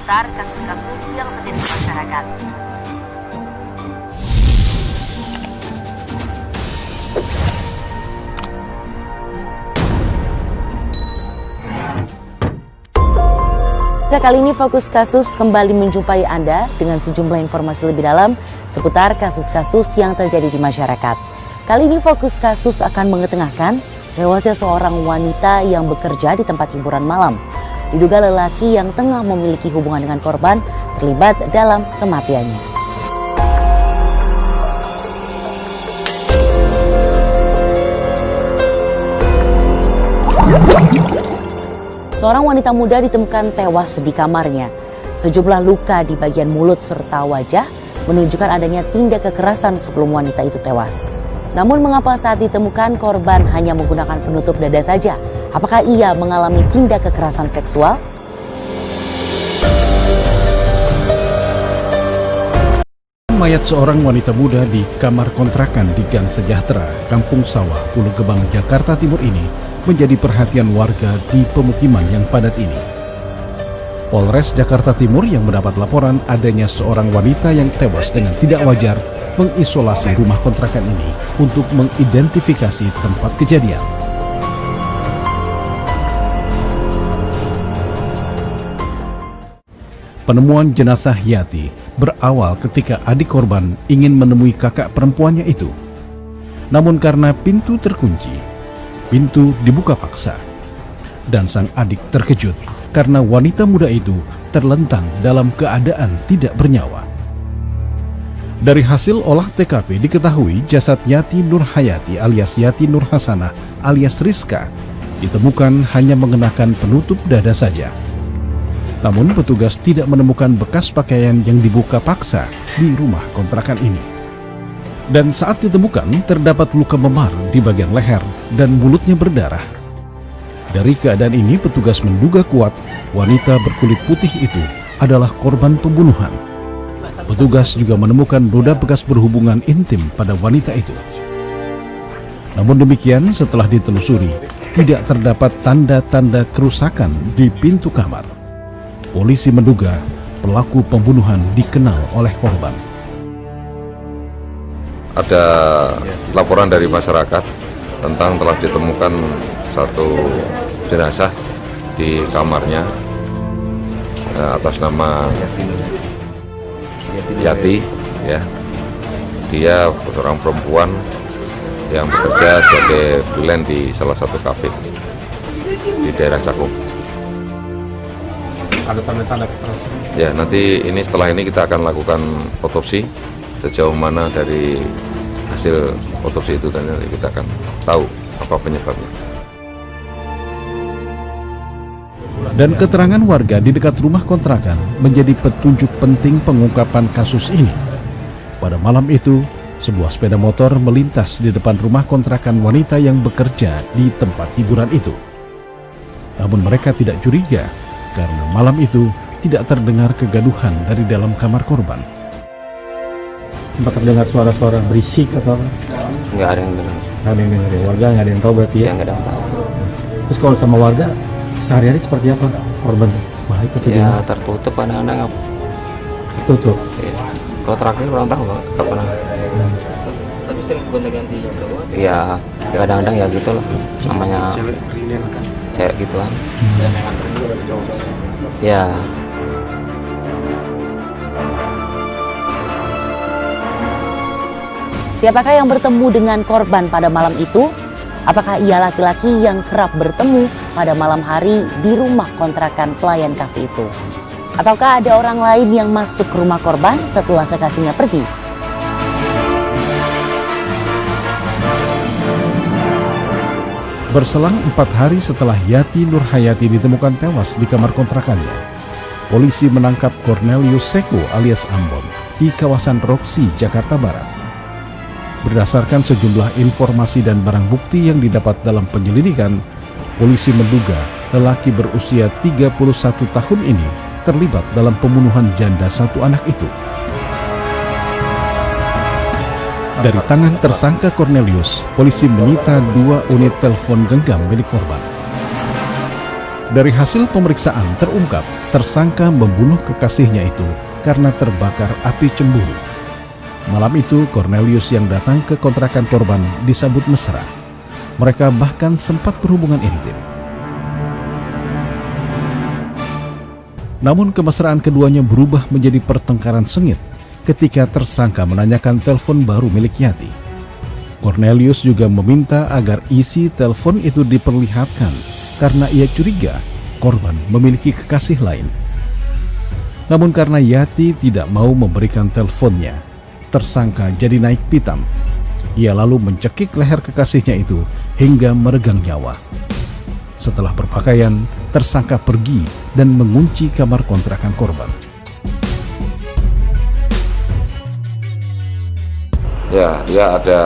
seputar kasus-kasus yang terjadi di masyarakat. Kali ini Fokus Kasus kembali menjumpai Anda dengan sejumlah informasi lebih dalam seputar kasus-kasus yang terjadi di masyarakat. Kali ini Fokus Kasus akan mengetengahkan tewasnya seorang wanita yang bekerja di tempat hiburan malam. Diduga lelaki yang tengah memiliki hubungan dengan korban terlibat dalam kematiannya. Seorang wanita muda ditemukan tewas di kamarnya. Sejumlah luka di bagian mulut serta wajah menunjukkan adanya tindak kekerasan sebelum wanita itu tewas. Namun mengapa saat ditemukan korban hanya menggunakan penutup dada saja? Apakah ia mengalami tindak kekerasan seksual? Mayat seorang wanita muda di kamar kontrakan di Gang Sejahtera, Kampung Sawah, Pulau Gebang, Jakarta Timur ini menjadi perhatian warga di pemukiman yang padat ini. Polres Jakarta Timur yang mendapat laporan adanya seorang wanita yang tewas dengan tidak wajar mengisolasi rumah kontrakan ini untuk mengidentifikasi tempat kejadian. Penemuan jenazah Yati berawal ketika adik korban ingin menemui kakak perempuannya itu. Namun karena pintu terkunci, pintu dibuka paksa. Dan sang adik terkejut karena wanita muda itu terlentang dalam keadaan tidak bernyawa. Dari hasil olah TKP diketahui jasad Yati Nur Hayati alias Yati Nur Hasanah alias Rizka ditemukan hanya mengenakan penutup dada saja. Namun petugas tidak menemukan bekas pakaian yang dibuka paksa di rumah kontrakan ini. Dan saat ditemukan terdapat luka memar di bagian leher dan mulutnya berdarah. Dari keadaan ini petugas menduga kuat wanita berkulit putih itu adalah korban pembunuhan. Petugas juga menemukan noda bekas berhubungan intim pada wanita itu. Namun demikian setelah ditelusuri tidak terdapat tanda-tanda kerusakan di pintu kamar. Polisi menduga pelaku pembunuhan dikenal oleh korban. Ada laporan dari masyarakat tentang telah ditemukan satu jenazah di kamarnya atas nama Yati, ya. Dia seorang perempuan yang bekerja sebagai freelance di salah satu kafe di daerah Cakung. Ada tanda-tanda kekerasan? Ya, nanti ini setelah ini kita akan lakukan otopsi sejauh mana dari hasil otopsi itu, dan nanti kita akan tahu apa penyebabnya. Dan keterangan warga di dekat rumah kontrakan menjadi petunjuk penting pengungkapan kasus ini. Pada malam itu, sebuah sepeda motor melintas di depan rumah kontrakan wanita yang bekerja di tempat hiburan itu. Namun mereka tidak curiga karena malam itu tidak terdengar kegaduhan dari dalam kamar korban. Sempat terdengar suara-suara berisik atau apa? Nggak ada yang dengar. Nggak ada yang dengar ya? Warga nggak ada yang tahu berarti ya? Ya nggak ada yang tahu. Terus kalau sama warga sehari-hari seperti apa korban? Baik atau Ya gimana? tertutup kadang-kadang. Tutup. Ya. Kalau terakhir orang tahu nggak pernah. Tapi sering gonta-ganti cowok. Iya, ya kadang-kadang ya gitu lah. Namanya cewek gituan. Ya. Siapakah yang bertemu dengan korban pada malam itu? Apakah ia laki-laki yang kerap bertemu pada malam hari di rumah kontrakan pelayan kafe itu? Ataukah ada orang lain yang masuk ke rumah korban setelah kekasihnya pergi? Berselang 4 hari setelah Yati Nur Hayati ditemukan tewas di kamar kontrakannya, polisi menangkap Cornelius Seko alias Ambon di kawasan Roxy, Jakarta Barat. Berdasarkan sejumlah informasi dan barang bukti yang didapat dalam penyelidikan, polisi menduga lelaki berusia 31 tahun ini terlibat dalam pembunuhan janda satu anak itu. Dari tangan tersangka Cornelius, polisi menyita 2 unit telepon genggam milik korban. Dari hasil pemeriksaan terungkap tersangka membunuh kekasihnya itu karena terbakar api cemburu. Malam itu Cornelius yang datang ke kontrakan korban disambut mesra. Mereka bahkan sempat berhubungan intim. Namun kemesraan keduanya berubah menjadi pertengkaran sengit ketika tersangka menanyakan telepon baru milik Yati. Cornelius juga meminta agar isi telepon itu diperlihatkan karena ia curiga korban memiliki kekasih lain. Namun karena Yati tidak mau memberikan teleponnya, tersangka jadi naik pitam. Ia lalu mencekik leher kekasihnya itu hingga meregang nyawa. Setelah berpakaian, tersangka pergi dan mengunci kamar kontrakan korban. Ya, dia ada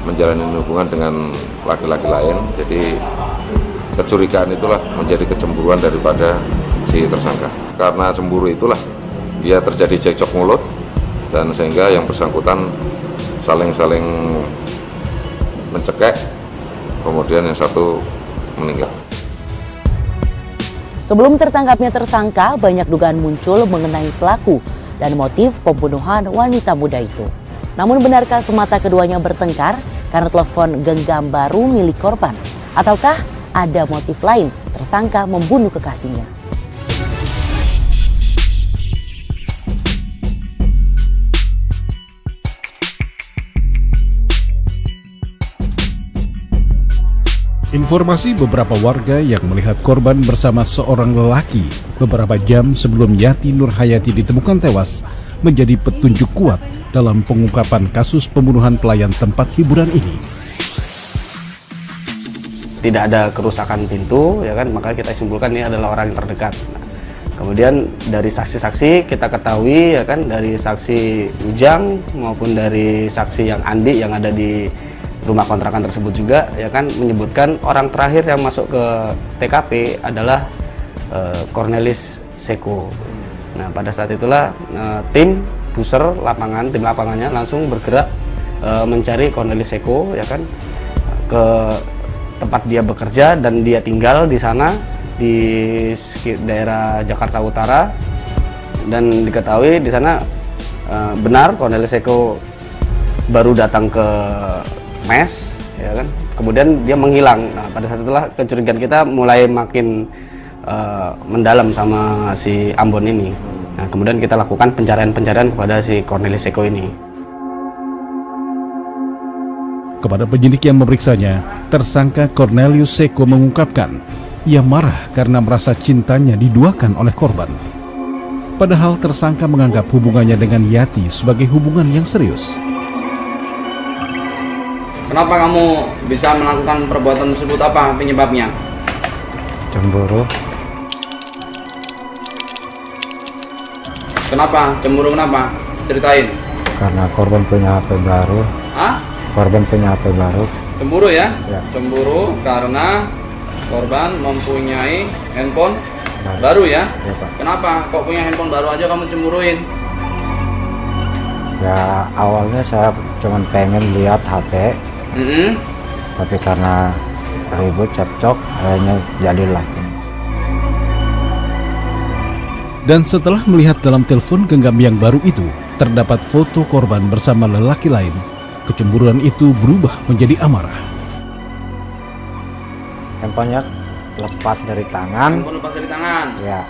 menjalani hubungan dengan laki-laki lain. Jadi kecurigaan itulah menjadi kecemburuan daripada si tersangka. Karena cemburu itulah dia terjadi cekcok mulut dan sehingga yang bersangkutan saling mencekek, kemudian yang satu meninggal. Sebelum tertangkapnya tersangka, banyak dugaan muncul mengenai pelaku dan motif pembunuhan wanita muda itu. Namun benarkah semata keduanya bertengkar karena telepon genggam baru milik korban? Ataukah ada motif lain tersangka membunuh kekasihnya? Informasi beberapa warga yang melihat korban bersama seorang lelaki beberapa jam sebelum Yati Nurhayati ditemukan tewas menjadi petunjuk kuat dalam pengungkapan kasus pembunuhan pelayan tempat hiburan ini. Tidak ada kerusakan pintu, ya kan, maka kita simpulkan ini adalah orang yang terdekat. Nah, kemudian dari saksi-saksi kita ketahui, ya kan, dari saksi Ujang maupun dari saksi yang Andi yang ada di rumah kontrakan tersebut juga, ya kan, menyebutkan orang terakhir yang masuk ke TKP adalah Cornelius Seko. Nah, pada saat itulah tim buser lapangan, tim lapangannya langsung bergerak mencari Cornelius Seko, ya kan, ke tempat dia bekerja dan dia tinggal di sana di daerah Jakarta Utara, dan diketahui di sana benar Cornelius Seko baru datang ke mes, ya kan, kemudian dia menghilang. Nah, pada saat itulah kecurigaan kita mulai makin mendalam sama si Ambon ini. Nah, kemudian kita lakukan pencarian kepada si Cornelius Seko ini. Kepada penyidik yang memeriksanya, tersangka Cornelius Seko mengungkapkan ia marah karena merasa cintanya diduakan oleh korban. Padahal tersangka menganggap hubungannya dengan Yati sebagai hubungan yang serius. Kenapa kamu bisa melakukan perbuatan tersebut? Apa penyebabnya? Cemburu. Kenapa? Cemburu kenapa? Ceritain. Karena korban punya HP baru. Hah? Korban punya HP baru. Cemburu ya? Ya. Cemburu karena korban mempunyai handphone baru ya? Ya, Pak. Kenapa? Kok punya handphone baru aja kamu cemburuin? Ya, awalnya saya cuma pengen lihat HP. Tapi karena ribut cekcok akhirnya jadilah. Dan setelah melihat dalam telepon genggam yang baru itu terdapat foto korban bersama lelaki lain, kecemburuan itu berubah menjadi amarah. Handphonenya lepas dari tangan. Handphone lepas dari tangan. Ya,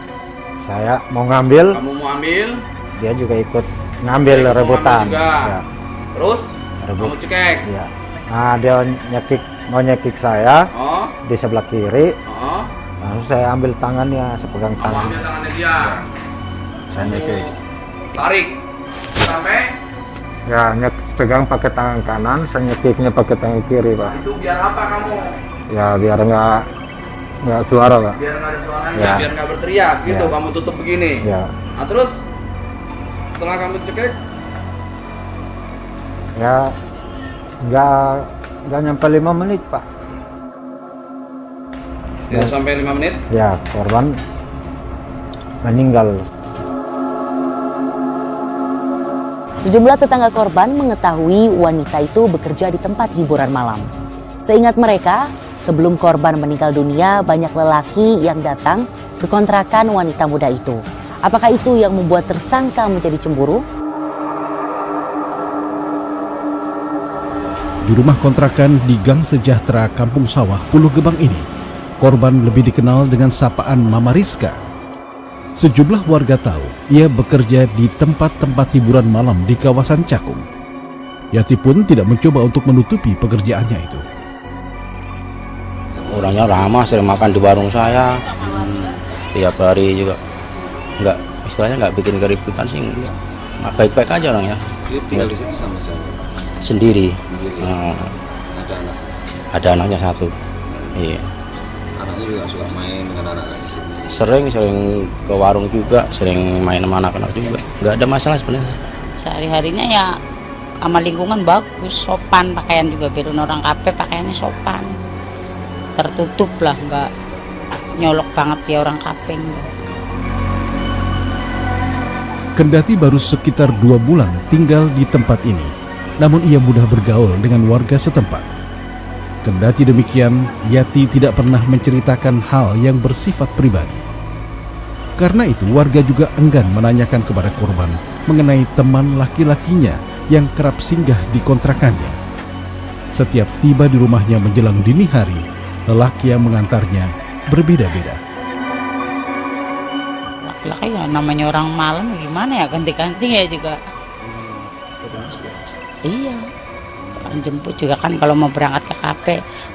saya mau ngambil. Kamu mau ambil? Dia juga ikut ngambil Dia ikut rebutan. juga. Ya, Terus? rebut. Kamu cekek? Ya. Nah, dia mau nyekik saya Oh? di sebelah kiri. Oh? Langsung saya ambil tangannya, saya pegang Kamu tangan. ambil tangannya dia. Saya nyekik. Tarik. Sampai? Ya, pegang pakai tangan kanan, saya nyekiknya pakai tangan kiri, Pak. Itu biar apa kamu? Ya, biar nggak suara, Pak. Biar nggak ada suaranya, Ya. biar nggak berteriak gitu. Ya. Kamu tutup begini. Ya, Nah terus? Setelah kamu cekek? ya nggak nyampe 5 menit, Pak. Tidak sampai 5 menit? Ya, korban meninggal. Sejumlah tetangga korban mengetahui wanita itu bekerja di tempat hiburan malam. Seingat mereka, Sebelum korban meninggal dunia, banyak lelaki yang datang ke kontrakan wanita muda itu. Apakah itu yang membuat tersangka menjadi cemburu? Di rumah kontrakan di Gang Sejahtera, Kampung Sawah, Pulau Gebang ini, korban lebih dikenal dengan sapaan Mama Rizka. Sejumlah warga tahu ia bekerja di tempat-tempat hiburan malam di kawasan Cakung. Yati pun tidak mencoba untuk menutupi pekerjaannya itu. Orangnya ramah, sering makan di warung saya. Tiap hari juga. Istilahnya nggak bikin keributan sih. Baik-baik aja orangnya. Tinggal di situ sama siapa? Sendiri. Ada anak? Ada anaknya 1. Iya. Anaknya juga suka main dengan anak-anak di sini? Sering ke warung juga, sering main sama anak-anak juga. Nggak ada masalah sebenarnya. Sehari-harinya ya sama lingkungan bagus, sopan, pakaian juga biarun orang KP pakaiannya sopan. Tertutup lah, nggak nyolok banget ya orang KP. Kendati baru sekitar 2 bulan tinggal di tempat ini, namun ia mudah bergaul dengan warga setempat. Kendati demikian, Yati tidak pernah menceritakan hal yang bersifat pribadi. Karena itu, warga juga enggan menanyakan kepada korban mengenai teman laki-lakinya yang kerap singgah di kontrakannya. Setiap tiba di rumahnya menjelang dini hari, lelaki yang mengantarnya berbeda-beda. Laki-laki ya namanya orang malam gimana ya, ganti-ganti ya juga. Iya. Jemput juga kan kalau mau berangkat ke KP,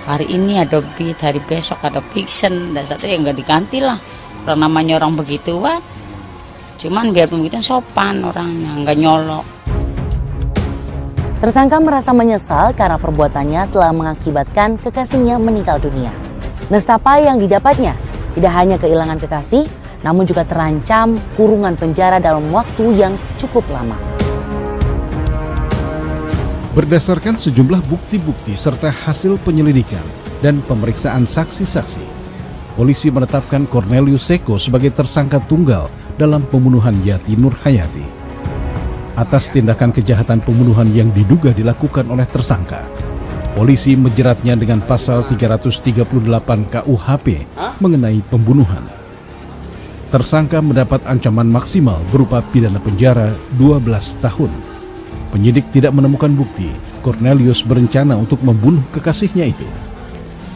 hari ini ada beat, hari besok ada fiction, dan satu ya nggak diganti lah. Kalau namanya orang begitu wah, cuman biar begitu sopan orangnya, nggak nyolok. Tersangka merasa menyesal karena perbuatannya telah mengakibatkan kekasihnya meninggal dunia. Nestapa yang didapatnya tidak hanya kehilangan kekasih, namun juga terancam kurungan penjara dalam waktu yang cukup lama. Berdasarkan sejumlah bukti-bukti serta hasil penyelidikan dan pemeriksaan saksi-saksi, polisi menetapkan Cornelius Seko sebagai tersangka tunggal dalam pembunuhan Yati Nurhayati. Atas tindakan kejahatan pembunuhan yang diduga dilakukan oleh tersangka, polisi menjeratnya dengan pasal 338 KUHP mengenai pembunuhan. Tersangka mendapat ancaman maksimal berupa pidana penjara 12 tahun. Penyidik tidak menemukan bukti Cornelius berencana untuk membunuh kekasihnya itu.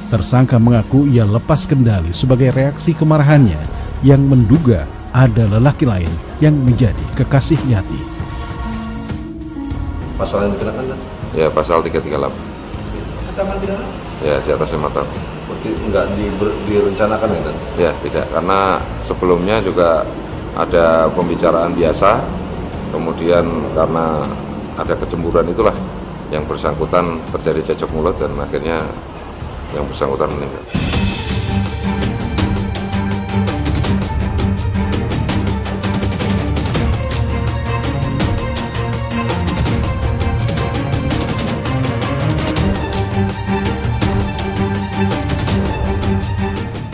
Tersangka mengaku ia lepas kendali sebagai reaksi kemarahannya yang menduga ada lelaki lain yang menjadi kekasih Yati. Pasal yang dikenakan? Ya, pasal 338. Ancaman pidana? Ya, di atas 5 tahun. Berarti nggak direncanakan ya, Dan? Ya, tidak. Karena sebelumnya juga ada pembicaraan biasa, kemudian karena ada kecemburuan itulah yang bersangkutan terjadi cekcok mulut dan akhirnya yang bersangkutan meninggal.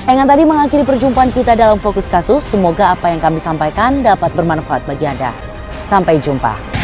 Dengan tadi mengakhiri perjumpaan kita dalam Fokus Kasus. Semoga apa yang kami sampaikan dapat bermanfaat bagi Anda. Sampai jumpa.